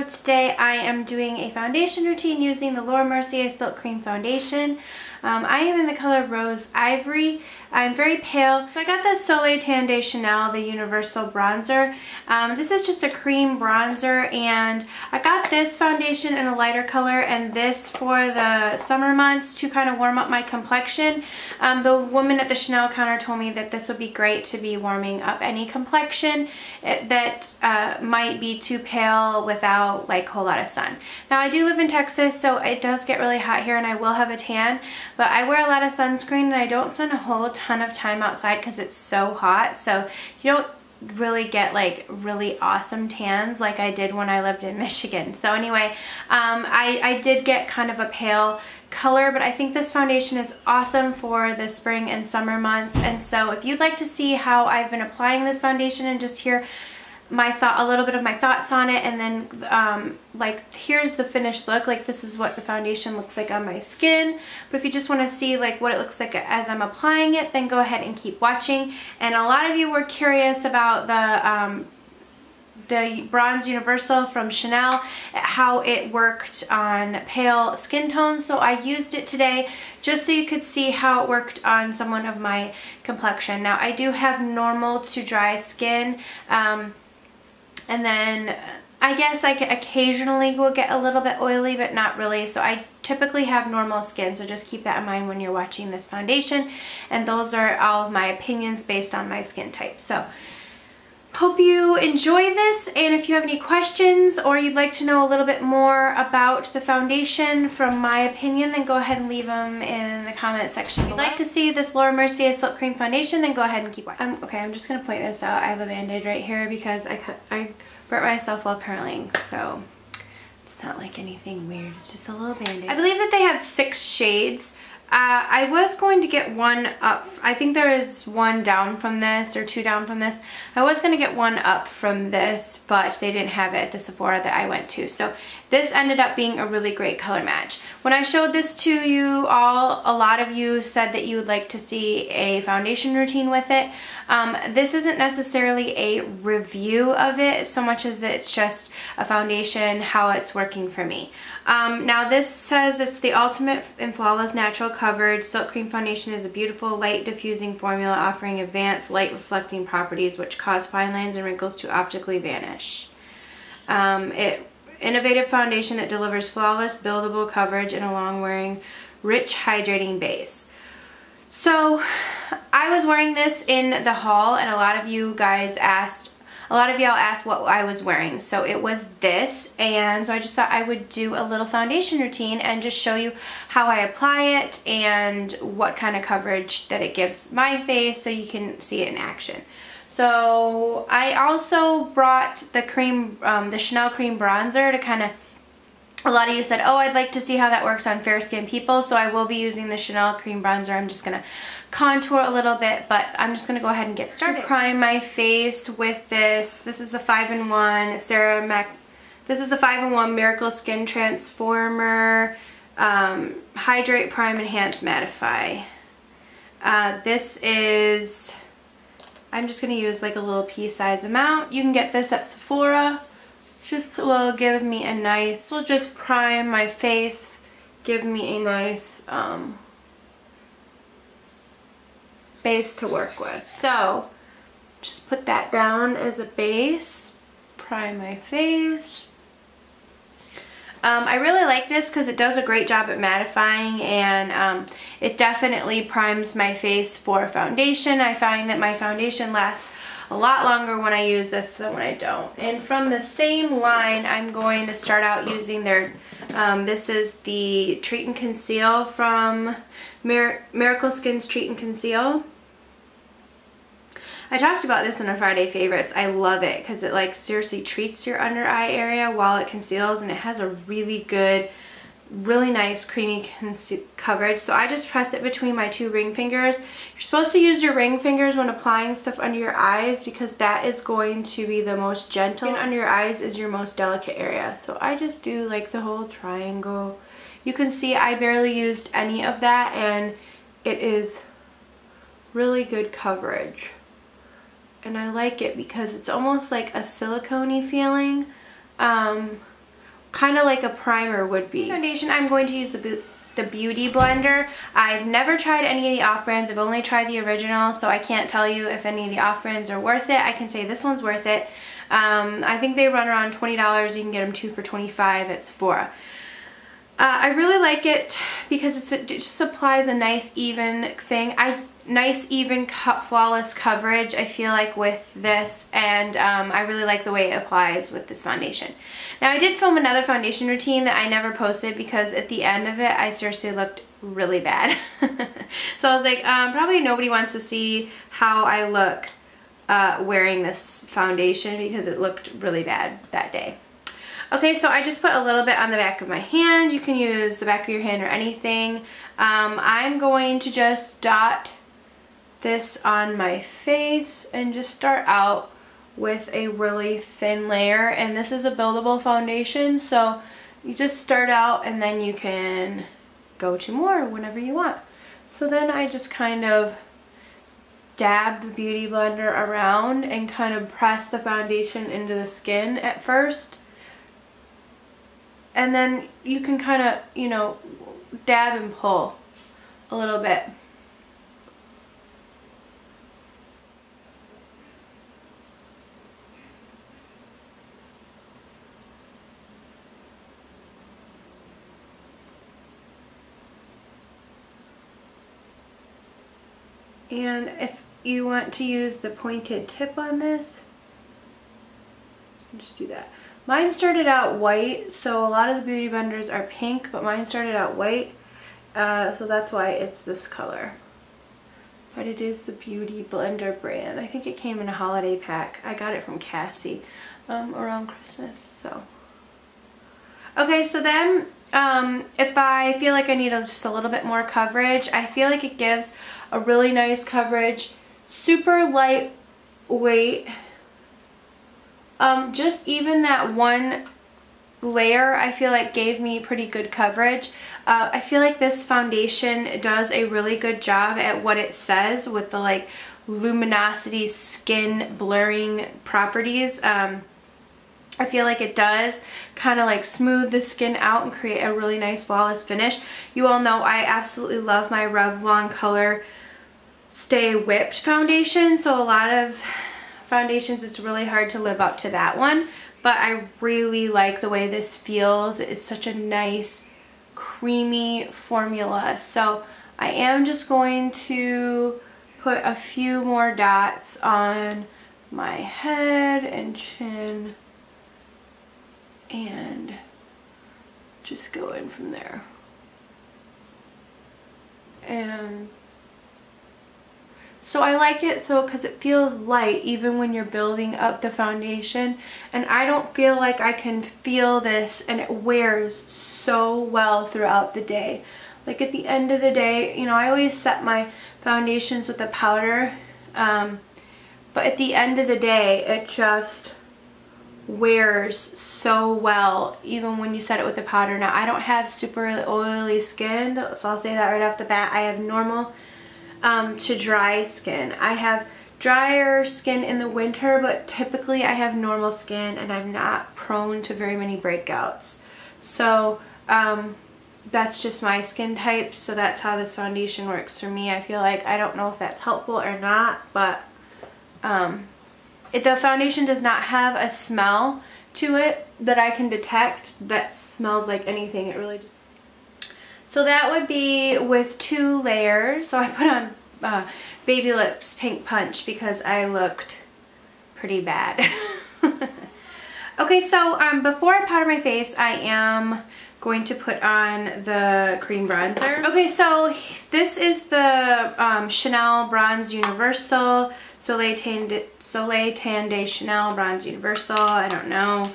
today I am doing a foundation routine using the Mercier Silk Cream Foundation. I am in the color Rose Ivory. I'm very pale. So I got the Soleil Tan de Chanel, the Universal Bronzer. This is just a cream bronzer, and I got this foundation in a lighter color and this for the summer months to kind of warm up my complexion. The woman at the Chanel counter told me that this would be great to be warming up any complexion that might be too pale without like a whole lot of sun. Now I do live in Texas, so it does get really hot here and I will have a tan, but I wear a lot of sunscreen and I don't spend a whole ton of time outside because it's so hot, so you don't really get like really awesome tans like I did when I lived in Michigan. So anyway, I did get kind of a pale color, but I think this foundation is awesome for the spring and summer months. And so if you'd like to see how I've been applying this foundation and just hear a little bit of my thoughts on it, and then like here's the finished look, like this is what the foundation looks like on my skin. But if you just want to see like what it looks like as I'm applying it, then go ahead and keep watching. And a lot of you were curious about the Bronze Universal from Chanel, how it worked on pale skin tones. So I used it today just so you could see how it worked on someone of my complexion. Now I do have normal to dry skin, and then I guess I occasionally will get a little bit oily, but not really. So I typically have normal skin, so just keep that in mind when you're watching this foundation. And those are all of my opinions based on my skin type. So hope you enjoy this, and if you have any questions or you'd like to know a little bit more about the foundation from my opinion, then go ahead and leave them in the comment section. If you'd like to see this Mercier Silk Cream Foundation, then go ahead and keep watching. Okay, I'm just going to point this out. I have a band-aid right here because I burnt myself while curling, so it's not like anything weird. It's just a little band-aid. I believe that they have 6 shades. I was going to get one up. I think there is one down from this or 2 down from this. I was going to get one up from this, but they didn't have it at the Sephora that I went to. So this ended up being a really great color match. When I showed this to you all, a lot of you said that you would like to see a foundation routine with it. This isn't necessarily a review of it so much as it's just a foundation, how it's working for me. Now this says it's the ultimate and flawless natural coverage. Silk Cream Foundation is a beautiful light diffusing formula offering advanced light reflecting properties which cause fine lines and wrinkles to optically vanish. Innovative foundation that delivers flawless buildable coverage and a long wearing rich hydrating base. So I was wearing this in the haul, and a lot of y'all asked what I was wearing. So it was this, and so I just thought I would do a little foundation routine and just show you how I apply it and what kind of coverage that it gives my face so you can see it in action. So I also brought the cream, the Chanel cream bronzer to kind of, a lot of you said, oh, I'd like to see how that works on fair skinned people. So I will be using the Chanel cream bronzer. I'm just going to contour a little bit, but I'm just going to go ahead and get started. To prime my face with this. This is the 5-in-1 this is the 5-in-1 Miracle Skin Transformer Hydrate, Prime, Enhance, Mattify. This is, I'm just going to use like a little pea-size amount. You can get this at Sephora. Just will give me a nice, will just prime my face, give me a nice base to work with. So just put that down as a base, prime my face. I really like this because it does a great job at mattifying, and it definitely primes my face for foundation. I find that my foundation lasts a lot longer when I use this than when I don't. And from the same line, I'm going to start out using their, this is the Treat and Conceal from Miracle Skin's Treat and Conceal. I talked about this in our Friday favorites. I love it because it like seriously treats your under eye area while it conceals, and it has a really good, really nice creamy coverage. So I just press it between my 2 ring fingers. You're supposed to use your ring fingers when applying stuff under your eyes because that is going to be the most gentle. And under your eyes is your most delicate area. So I just do like the whole triangle. You can see I barely used any of that, and it is really good coverage. And I like it because it's almost like a silicone-y feeling. kind of like a primer would be. Foundation, I'm going to use the Beauty Blender. I've never tried any of the off-brands. I've only tried the original, so I can't tell you if any of the off-brands are worth it. I can say this one's worth it. I think they run around $20. You can get them 2 for $25 at Sephora. I really like it because it just applies a nice even thing. Nice even flawless coverage I feel like with this, and I really like the way it applies with this foundation. Now I did film another foundation routine that I never posted because at the end of it I seriously looked really bad. So I was like, probably nobody wants to see how I look wearing this foundation because it looked really bad that day. Okay, so I just put a little bit on the back of my hand. You can use the back of your hand or anything. I'm going to just dot this on my face and just start out with a really thin layer. And this is a buildable foundation, so you just start out and then you can go to more whenever you want. So then I just kind of dab the Beauty Blender around and kind of press the foundation into the skin at first. And then you can kind of, you know, dab and pull a little bit. And if you want to use the pointed tip on this, just do that. Mine started out white, so a lot of the Beauty Blenders are pink, but mine started out white, so that's why it's this color. But it is the Beauty Blender brand. I think it came in a holiday pack. I got it from Cassie around Christmas, so. Okay, so then if I feel like I need just a little bit more coverage, I feel like it gives a really nice coverage, super lightweight. Just even that one layer I feel like gave me pretty good coverage. I feel like this foundation does a really good job at what it says with the like luminosity, skin blurring properties. I feel like it does kind of like smooth the skin out and create a really nice flawless finish. You all know I absolutely love my Revlon Color Stay Whipped foundation, so a lot of foundations it's really hard to live up to that one, but I really like the way this feels. It is such a nice creamy formula. So I am just going to put a few more dots on my head and chin and just go in from there. And so I like it because it feels light even when you're building up the foundation, and I don't feel like I can feel this, and it wears so well throughout the day. Like at the end of the day, you know, I always set my foundations with a powder, but at the end of the day it just wears so well even when you set it with the powder. Now I don't have super oily skin, so I'll say that right off the bat. I have normal to dry skin. I have drier skin in the winter, but typically I have normal skin and I'm not prone to very many breakouts. So that's just my skin type, so that's how this foundation works for me. I feel like, I don't know if that's helpful or not, but the foundation does not have a smell to it that I can detect that smells like anything. It really just... So that would be with 2 layers. So I put on Baby Lips Pink Punch because I looked pretty bad. Okay, so before I powder my face, I am going to put on the cream bronzer. Okay, so this is the Chanel Bronze Universal, Soleil Tan de Chanel Bronze Universal, I don't know.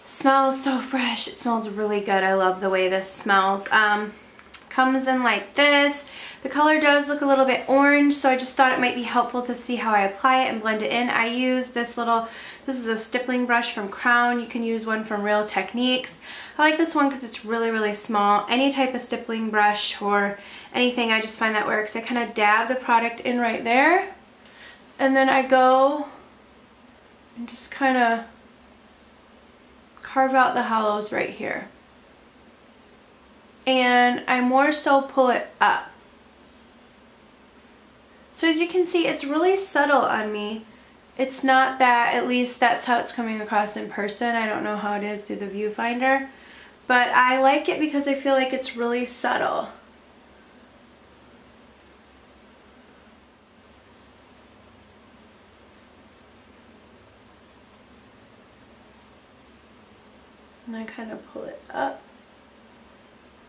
Smells so fresh. It smells really good. I love the way this smells. Comes in like this. The color does look a little bit orange, so I just thought it might be helpful to see how I apply it and blend it in. I use this is a stippling brush from Crown. You can use one from Real Techniques. I like this one because it's really, really small. Any type of stippling brush or anything, I just find that works. I kind of dab the product in right there, and then I go and just kind of carve out the hollows right here. And I more so pull it up. So as you can see, it's really subtle on me. It's not that, at least that's how it's coming across in person. I don't know how it is through the viewfinder. But I like it because I feel like it's really subtle. And I kind of pull it up.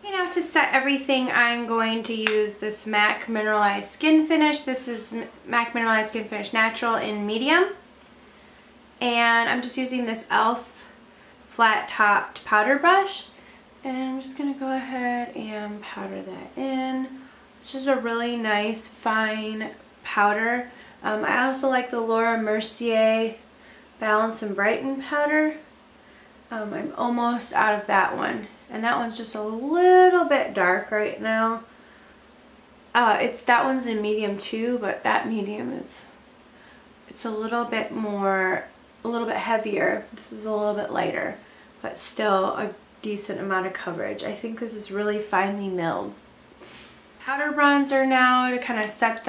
Okay, now to set everything, I'm going to use this MAC Mineralized Skin Finish. This is MAC Mineralized Skin Finish Natural in medium. And I'm just using this e.l.f. flat topped powder brush. And I'm just going to go ahead and powder that in. It's just a really nice, fine powder. I also like the Mercier Balance and Brighten powder. I'm almost out of that one. And that one's just a little bit dark right now. That one's in medium too, but that medium it's a little bit heavier. This is a little bit lighter, but still a decent amount of coverage. I think this is really finely milled. Powder bronzer now to kind of set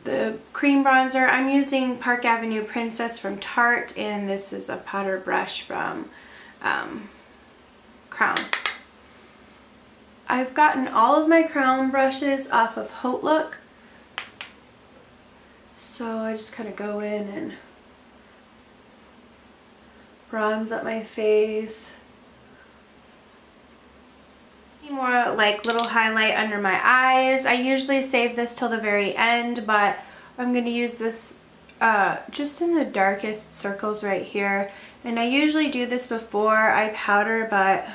the cream bronzer. I'm using Park Avenue Princess from Tarte, and this is a powder brush from Crown. I've gotten all of my crown brushes off of Haute Look, so I just kind of go in and bronze up my face. More like little highlight under my eyes. I usually save this till the very end, but I'm going to use this just in the darkest circles right here. And I usually do this before I powder, but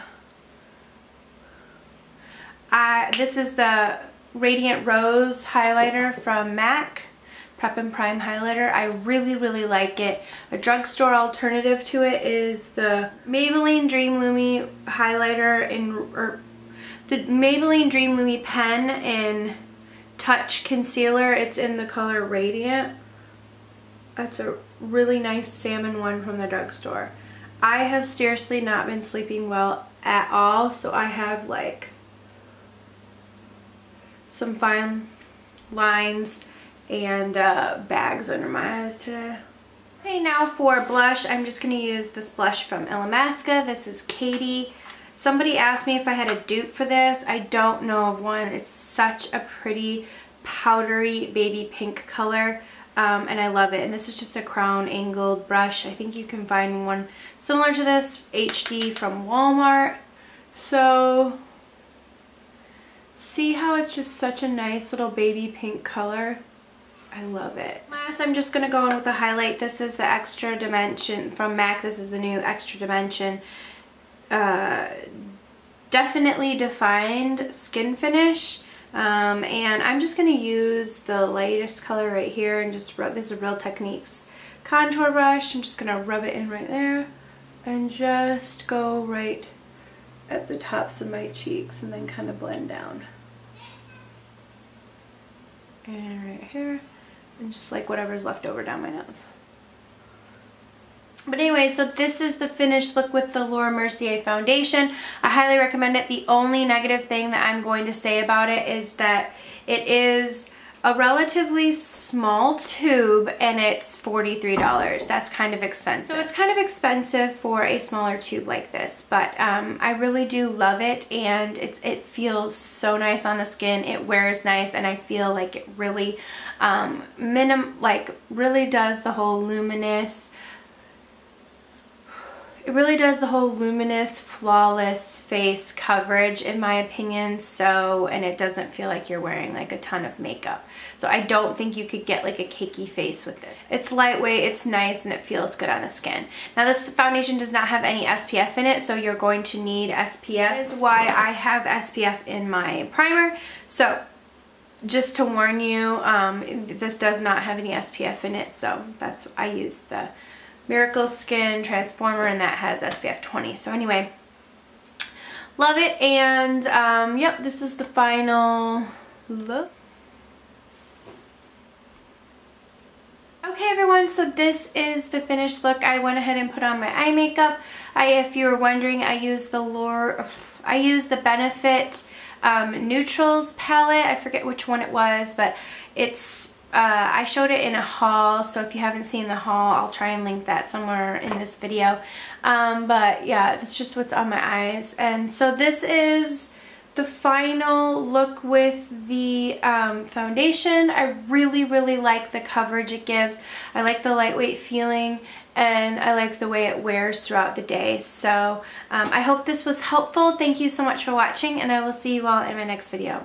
this is the Radiant Rose highlighter from MAC. Prep and Prime highlighter. I really like it. A drugstore alternative to it is the Maybelline Dream Lumi highlighter the Maybelline Dream Lumi pen in Touch Concealer. It's in the color Radiant. That's a really nice salmon one from the drugstore. I have seriously not been sleeping well at all, so I have like some fine lines and bags under my eyes today. Okay, now for blush, I'm just going to use this blush from Illamasqua. This is Katie. Somebody asked me if I had a dupe for this. I don't know of one. It's such a pretty powdery baby pink color, and I love it. And this is just a crown angled brush. I think you can find one similar to this, HD, from Walmart. So see how it's just such a nice little baby pink color? I love it. Last, I'm just going to go in with a highlight. This is the Extra Dimension from MAC. This is the new Extra Dimension definitely defined skin finish, and I'm just going to use the lightest color right here and just rub. This is Real Techniques contour brush. I'm just going to rub it in right there and just go right at the tops of my cheeks and then kind of blend down. And right here, and just like whatever's left over down my nose. But anyway, so this is the finished look with the Laura Mercier foundation. I highly recommend it. The only negative thing that I'm going to say about it is that it is a relatively small tube and it's $43. That's kind of expensive. So it's kind of expensive for a smaller tube like this, but I really do love it, and it feels so nice on the skin. It wears nice, and I feel like it really really does the whole luminous. It really does the whole luminous, flawless face coverage, in my opinion, and it doesn't feel like you're wearing like a ton of makeup. So I don't think you could get like a cakey face with this. It's lightweight, it's nice, and it feels good on the skin. Now this foundation does not have any SPF in it, so you're going to need SPF. That is why I have SPF in my primer. So just to warn you, this does not have any SPF in it, so I used the Miracle Skin Transformer, and that has SPF 20. So anyway, love it, and yep, this is the final look. Okay everyone, so this is the finished look. I went ahead and put on my eye makeup. If you were wondering, I used the Benefit Neutrals palette. I forget which one it was, but it's I showed it in a haul, so if you haven't seen the haul, I'll try and link that somewhere in this video. But yeah, that's just what's on my eyes. And so this is the final look with the foundation. I really like the coverage it gives. I like the lightweight feeling, and I like the way it wears throughout the day. So I hope this was helpful. Thank you so much for watching, and I will see you all in my next video.